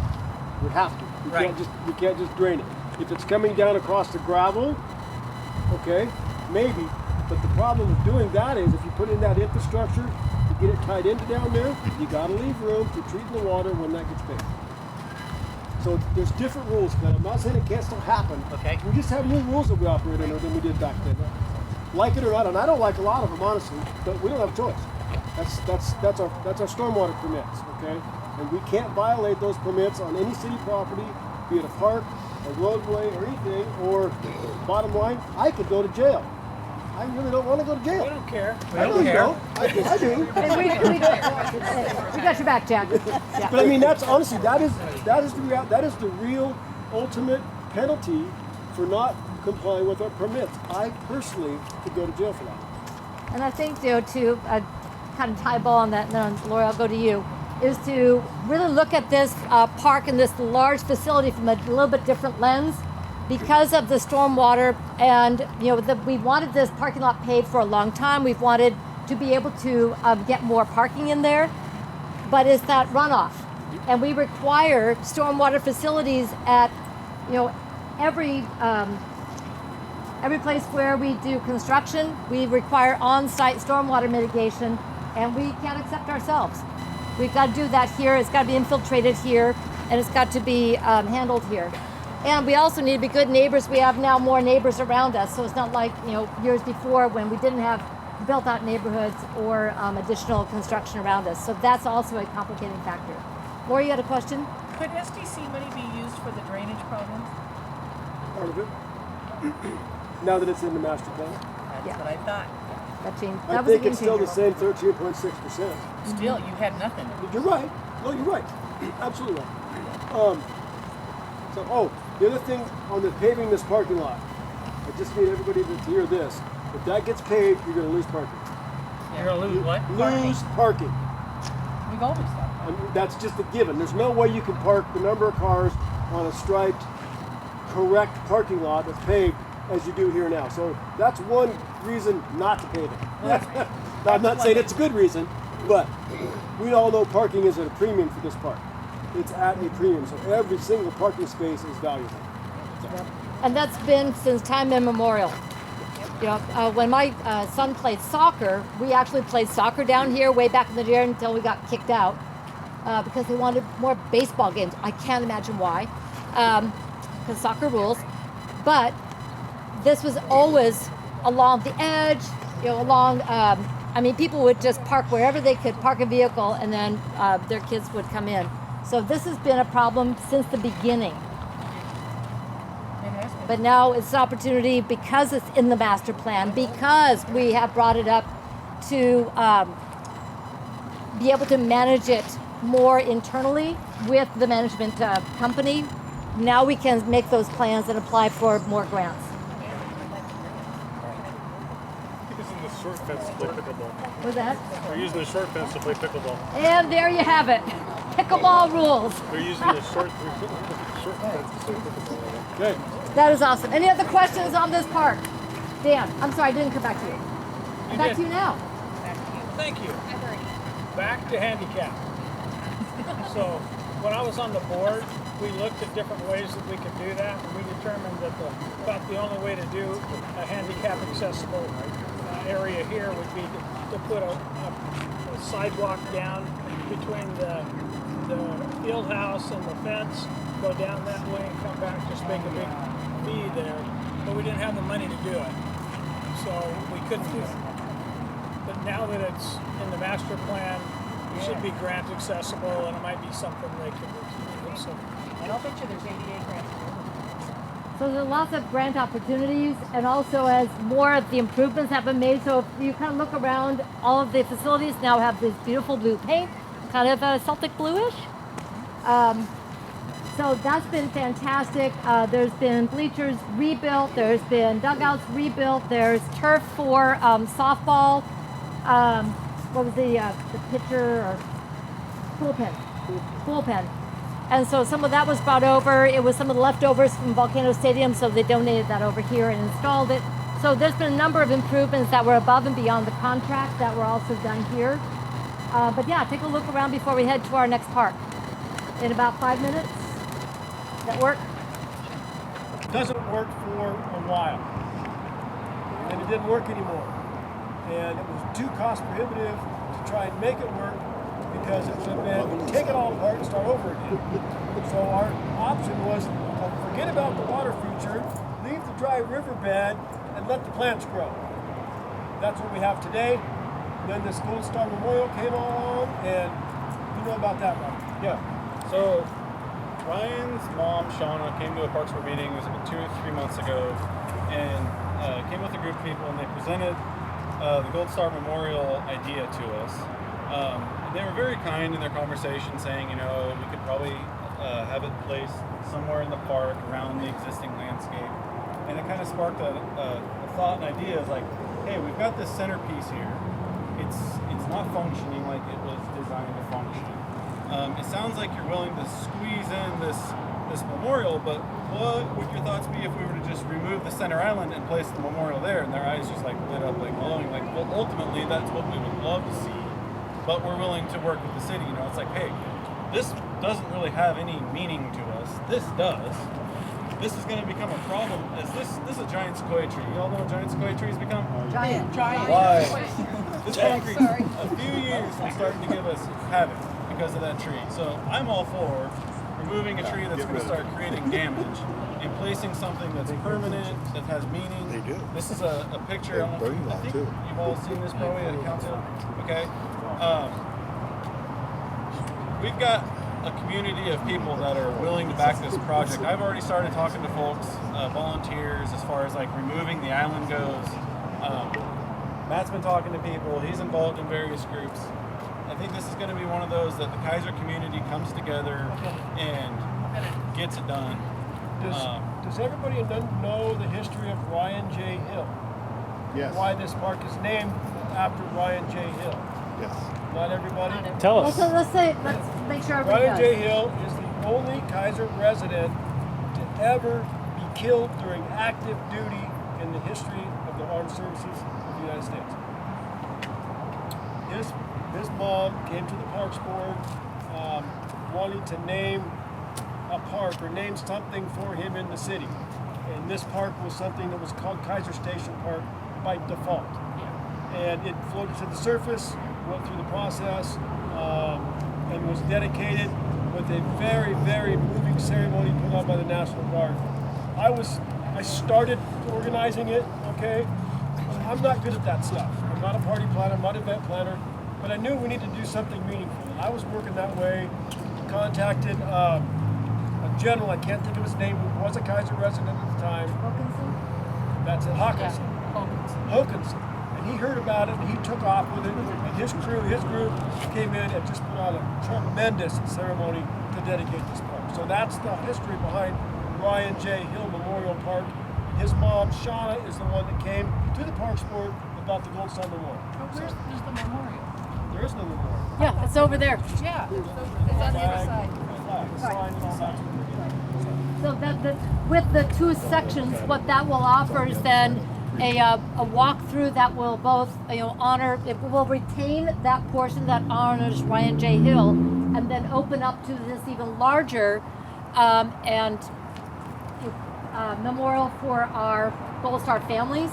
Speaker 8: We have to. We can't just drain it. If it's coming down across the gravel, okay, maybe. But the problem with doing that is if you put in that infrastructure to get it tied into down there, you got to leave room to treat the water when that gets paved. So there's different rules, Clint. I'm not saying it can't still happen.
Speaker 6: Okay.
Speaker 8: We just have new rules that we operate under than we did back then. Like it or not, and I don't like a lot of them honestly, but we don't have a choice. That's our stormwater permits, okay? And we can't violate those permits on any city property, be it a park, a roadway, or anything. Or bottom line, I could go to jail. I really don't want to go to jail.
Speaker 6: We don't care.
Speaker 8: I do. I do.
Speaker 1: We got your back, Jack. Yeah.
Speaker 8: But I mean, that's honestly, that is the real ultimate penalty for not complying with our permits. I personally could go to jail for that.
Speaker 1: And I think, to kind of tie ball on that, and then Lori, I'll go to you, is to really look at this park and this large facility from a little bit different lens. Because of the stormwater, and we wanted this parking lot paved for a long time. We've wanted to be able to get more parking in there, but it's that runoff, and we require stormwater facilities at every place where we do construction. We require on-site stormwater mitigation, and we can't accept ourselves. We've got to do that here. It's got to be infiltrated here, and it's got to be handled here. And we also need to be good neighbors. We have now more neighbors around us, so it's not like years before when we didn't have built-out neighborhoods or additional construction around us. So that's also a complicating factor. Lori, you had a question?
Speaker 14: Could SDC money be used for the drainage problems?
Speaker 8: Part of it. Now that it's in the master plan.
Speaker 14: That's what I thought.
Speaker 1: That changed.
Speaker 8: I
Speaker 1: That was a
Speaker 8: think
Speaker 1: game
Speaker 8: it's still the
Speaker 1: changer.
Speaker 8: same 13.6%.
Speaker 14: Still, you had nothing.
Speaker 8: You're right. No, you're right. Absolutely right. The other thing on the paving this parking lot, I just need everybody to hear this. If that gets paved, you're going to lose parking.
Speaker 6: You're gonna lose what?
Speaker 8: Lose parking.
Speaker 14: We've always done.
Speaker 8: I mean, that's just a given. There's no way you can park the number of cars on a striped, correct parking lot that's paved as you do here now. So that's one reason not to pave it. I'm not saying it's a good reason, but we all know parking is at a premium for this park. It's at a premium, so every single parking space is valuable.
Speaker 1: And that's been since time immemorial. You know, when my son played soccer, we actually played soccer down here way back in the day until we got kicked out because they wanted more baseball games. I can't imagine why, because soccer rules. But this was always along the edge, you know, along. I mean, people would just park wherever they could park a vehicle, and then their kids would come in. So this has been a problem since the beginning. But now it's an opportunity because it's in the master plan, because we have brought it up to be able to manage it more internally with the management company. Now we can make those plans and apply for more grants.
Speaker 4: Using the short fence to play pickleball.
Speaker 1: What's that?
Speaker 4: They're using the short fence to play pickleball.
Speaker 1: And there you have it. Pickleball rules.
Speaker 4: They're using the short fence to play pickleball.
Speaker 8: Okay.
Speaker 1: That is awesome. Any other questions on this park? Dan, I'm sorry, I didn't come back to you. I'm back to you now.
Speaker 6: Thank you. Back to handicap. So when I was on the board, we looked at different ways that we could do that, and we determined that about the only way to do a handicap accessible area here would be to put a sidewalk down between the field house and the fence, go down that way and come back, just make a big V there. But we didn't have the money to do it, so we couldn't do it. But now that it's in the master plan, it should be grant accessible, and it might be something they could do. So,
Speaker 14: And I'll bet you there's 88 grants.
Speaker 1: So there's lots of grant opportunities, and also as more of the improvements have been made. So if you kind of look around, all of the facilities now have this beautiful blue paint, kind of Celtic bluish. So that's been fantastic. There's been bleachers rebuilt. There's been dugouts rebuilt. There's turf for softball. What was the pitcher or bullpen? And so some of that was brought over. It was some of the leftovers from Volcano Stadium, so they donated that over here and installed it. So there's been a number of improvements that were above and beyond the contract that were also done here. But yeah, take a look around before we head to our next park. In about 5 minutes. Does that work?
Speaker 8: It doesn't work for a while. And it didn't work anymore. And it was too cost prohibitive to try and make it work because it would have been take it all apart and start over again. So our option was to forget about the water feature, leave the dry riverbed, and let the plants grow. That's what we have today. Then this Gold Star Memorial came along, and you know about that one.
Speaker 3: Yeah. So Ryan's mom, Shauna, came to a Parks Board meeting, it was about 2 or 3 months ago, and came with a group of people, and they presented the Gold Star Memorial idea to us. They were very kind in their conversation, saying, you know, we could probably have it placed somewhere in the park around the existing landscape. And it kind of sparked a thought and idea is like, hey, we've got this centerpiece here. It's not functioning like it was designed to function. It sounds like you're willing to squeeze in this memorial, but what would your thoughts be if we were to just remove the center island and place the memorial there? And their eyes just like lit up, like glowing, like, well, ultimately that's what we would love to see, but we're willing to work with the city. You know, it's like, hey, this doesn't really have any meaning to us. This does. This is going to become a problem. As this is a giant sequoia tree. You all know what giant sequoia trees become?
Speaker 14: Giant.
Speaker 3: Why? This concrete, a few years was starting to give us havoc because of that tree. So I'm all for removing a tree that's going to start creating damage and placing something that's permanent, that has meaning. They do. This is a picture. I think you've all seen this probably at council. Okay. We've got a community of people that are willing to back this project. I've already started talking to folks, volunteers, as far as like removing the island goes. Matt's been talking to people. He's involved in various groups. I think this is going to be one of those that the Kaiser community comes together and gets it done.
Speaker 8: Does everybody know the history of Ryan J. Hill?
Speaker 15: Yes.
Speaker 8: Why this park is named after Ryan J. Hill?
Speaker 15: Yes.
Speaker 8: Not everybody?
Speaker 4: Tell
Speaker 1: Let's make sure everybody
Speaker 8: Ryan
Speaker 1: does.
Speaker 8: J. Hill is the only Kaiser resident to ever be killed during active duty in the history of the armed services of the United States. His mom came to the Parks Board wanting to name a park or name something for him in the city. And this park was something that was called Kaiser Station Park by default. And it floated to the surface, went through the process, and was dedicated with a very, very moving ceremony put on by the National Guard. I started organizing it, okay? I'm not good at that stuff. I'm not a party planner, I'm not an event planner, but I knew we needed to do something meaningful. I was working that way, contacted a general, I can't think of his name, who was a Kaiser resident at the time.
Speaker 1: Hokanson?
Speaker 8: That's it, Hawkinson. Hokanson. And he heard about it and he took off with it, and his group came in and just put on a tremendous ceremony to dedicate this park. So that's the history behind Ryan J. Hill Memorial Park. His mom, Shauna, is the one that came to the Parks Board about the Gold Star Memorial.
Speaker 14: Where's the memorial?
Speaker 8: There is no memorial.
Speaker 1: Yeah, it's over there.
Speaker 14: Yeah, it's on the other side.
Speaker 8: Sign and all that.
Speaker 1: So that with the two sections, what that will offer is then a walkthrough that will both honor, it will retain that portion that honors Ryan J. Hill, and then open up to this even larger memorial for our Gold Star families.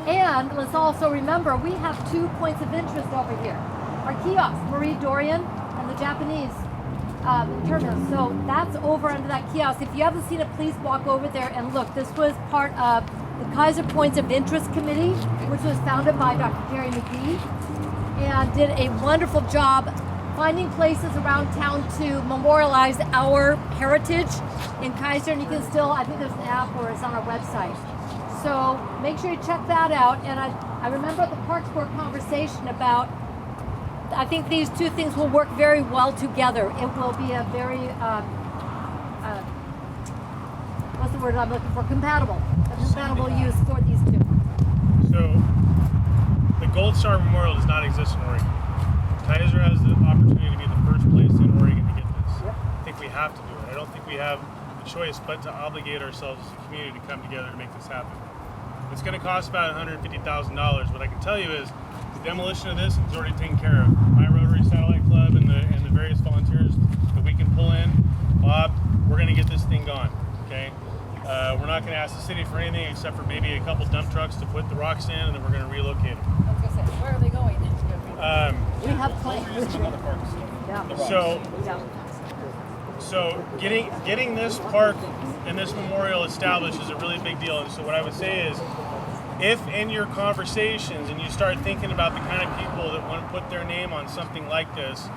Speaker 1: And let's also remember we have 2 points of interest over here. Our kiosk, Marie Dorian and the Japanese terminus. So that's over under that kiosk. If you haven't seen it, please walk over there and look. This was part of the Kaiser Points of Interest Committee, which was founded by Dr. Jerry McGee, and did a wonderful job finding places around town to memorialize our heritage in Kaiser. And you can still, I think there's an app or it's on our website. So make sure you check that out. And I remember the Parks Board conversation about, I think these two things will work very well together. It will be a very, what's the word I'm looking for? Compatible use for these two.
Speaker 4: So, the Gold Star Memorial does not exist in Oregon. Kaiser has the opportunity to be the first place in Oregon to get this. I think we have to do it. I don't think we have a choice but to obligate ourselves as a community to come together to make this happen. It's going to cost about $150,000. What I can tell you is the demolition of this is already taken care of. My Rotary Satellite Club and the various volunteers that we can pull in, Bob, we're going to get this thing gone. Okay. We're not going to ask the city for anything except for maybe a couple dump trucks to put the rocks in, and then we're going to relocate them.
Speaker 14: I was gonna say, where are they going?
Speaker 1: We have plans.
Speaker 4: So getting this park and this memorial established is a really big deal. And so what I would say is, if in your conversations and you start thinking about the kind of people that want to put their name on something like this,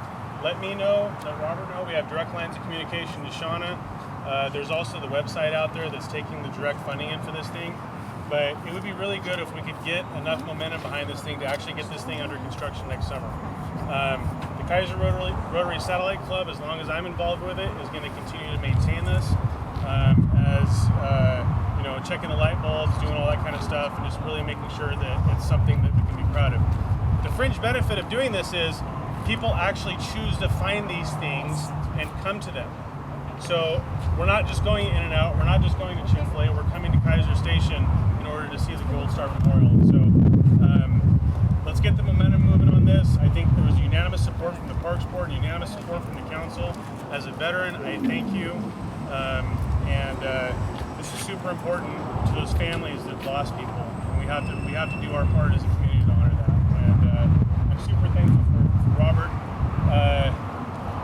Speaker 4: let me know, let Robert know. We have direct lines of communication to Shauna. There's also the website out there that's taking the direct funding in for this thing. But it would be really good if we could get enough momentum behind this thing to actually get this thing under construction next summer. The Kaiser Rotary Satellite Club, as long as I'm involved with it, is going to continue to maintain this checking the light bulbs, doing all that kind of stuff, and just really making sure that it's something that we can be proud of. The fringe benefit of doing this is people actually choose to find these things and come to them. So we're not just going in and out, we're not just going to Chick-fil-A, we're coming to Kaiser Station in order to see the Gold Star Memorial. So let's get the momentum moving on this. I think there was unanimous support from the Parks Board and unanimous support from the council. As a veteran, I thank you. This is super important to those families that lost people. And we have to do our part as a community to honor that. And I'm super thankful for Robert.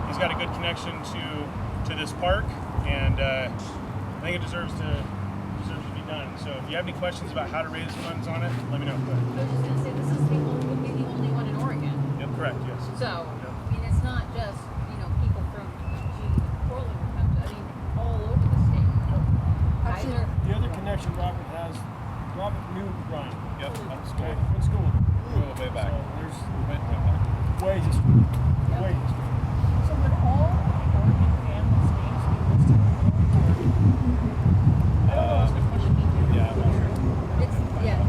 Speaker 4: He's got a good connection to this park, and I think it deserves to be done. So if you have any questions about how to raise funds on it, let me know.
Speaker 14: I was just gonna say, this is would be the only one in Oregon.
Speaker 4: Yep, correct, yes.
Speaker 14: So, I mean, it's not just, people from Portland who come to, all over the state.
Speaker 8: Actually, the other connection Robert has, Robert knew Ryan. Yep. Went to school with him.
Speaker 3: Oh, way back.
Speaker 4: There's
Speaker 3: Way back.
Speaker 8: Way history. Way history.
Speaker 9: So would all Oregon families' names be listed?
Speaker 3: Yeah, I'm not sure.
Speaker 1: It's, yeah.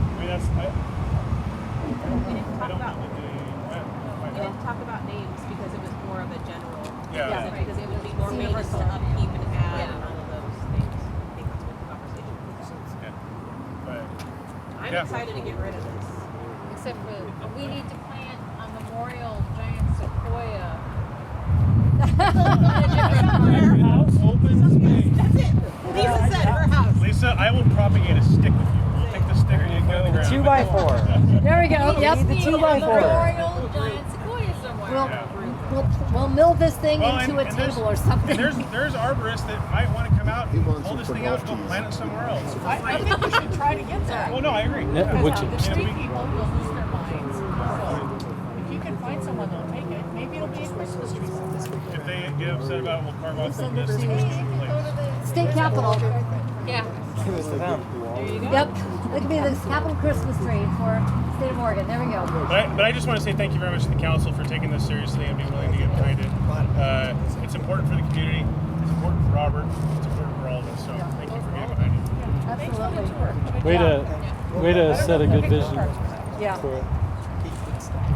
Speaker 4: I mean, that's.
Speaker 12: We didn't talk about
Speaker 4: Really do
Speaker 12: we didn't talk about names because it was more of a general.
Speaker 4: Yeah.
Speaker 12: Because it would be more maintenance to upkeep and add and all of those things. I think that's what the conversation was.
Speaker 4: Yeah. But
Speaker 12: I'm
Speaker 4: Yeah.
Speaker 12: excited to get rid of this.
Speaker 14: Except for, we need to plant a memorial giant sequoia.
Speaker 4: open space.
Speaker 9: That's it. Lisa said her house.
Speaker 4: Lisa, I will propagate a stick with you. We'll take the stick and you go to the ground.
Speaker 6: 2x4.
Speaker 1: There we go. Yep.
Speaker 6: The 2x4.
Speaker 14: Memorial giant sequoia somewhere.
Speaker 1: We'll mill this thing
Speaker 4: Well,
Speaker 1: into a
Speaker 4: and there's-
Speaker 1: table or something.
Speaker 4: And there's arborists that might want to come out and pull this thing out and go plant it somewhere else.
Speaker 9: I think we should try to get that.
Speaker 4: Well, no, I agree.
Speaker 6: Which,
Speaker 9: The street people will lose their minds. So if you can find someone that'll take it, maybe it'll be a Christmas tree.
Speaker 4: If they get upset about it, we'll carve out some of this place.
Speaker 1: State Capitol.
Speaker 14: Yeah.
Speaker 1: Yep. It could be the Capitol Christmas tree for the state of Oregon. There we go.
Speaker 4: But I just want to say thank you very much to the council for taking this seriously and being willing to get behind it. It's important for the community. It's important for Robert. It's important for all of us. So thank you for getting behind it.
Speaker 1: Absolutely.
Speaker 11: Way to set a good vision
Speaker 1: Yeah.
Speaker 11: for it.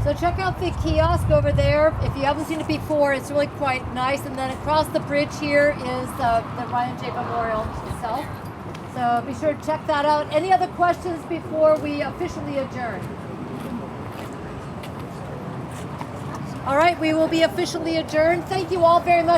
Speaker 1: So check out the kiosk over there. If you haven't seen it before, it's really quite nice. And then across the bridge here is the Ryan J. Memorial itself. So be sure to check that out. Any other questions before we officially adjourn? All right, we will be officially adjourned. Thank you all very much.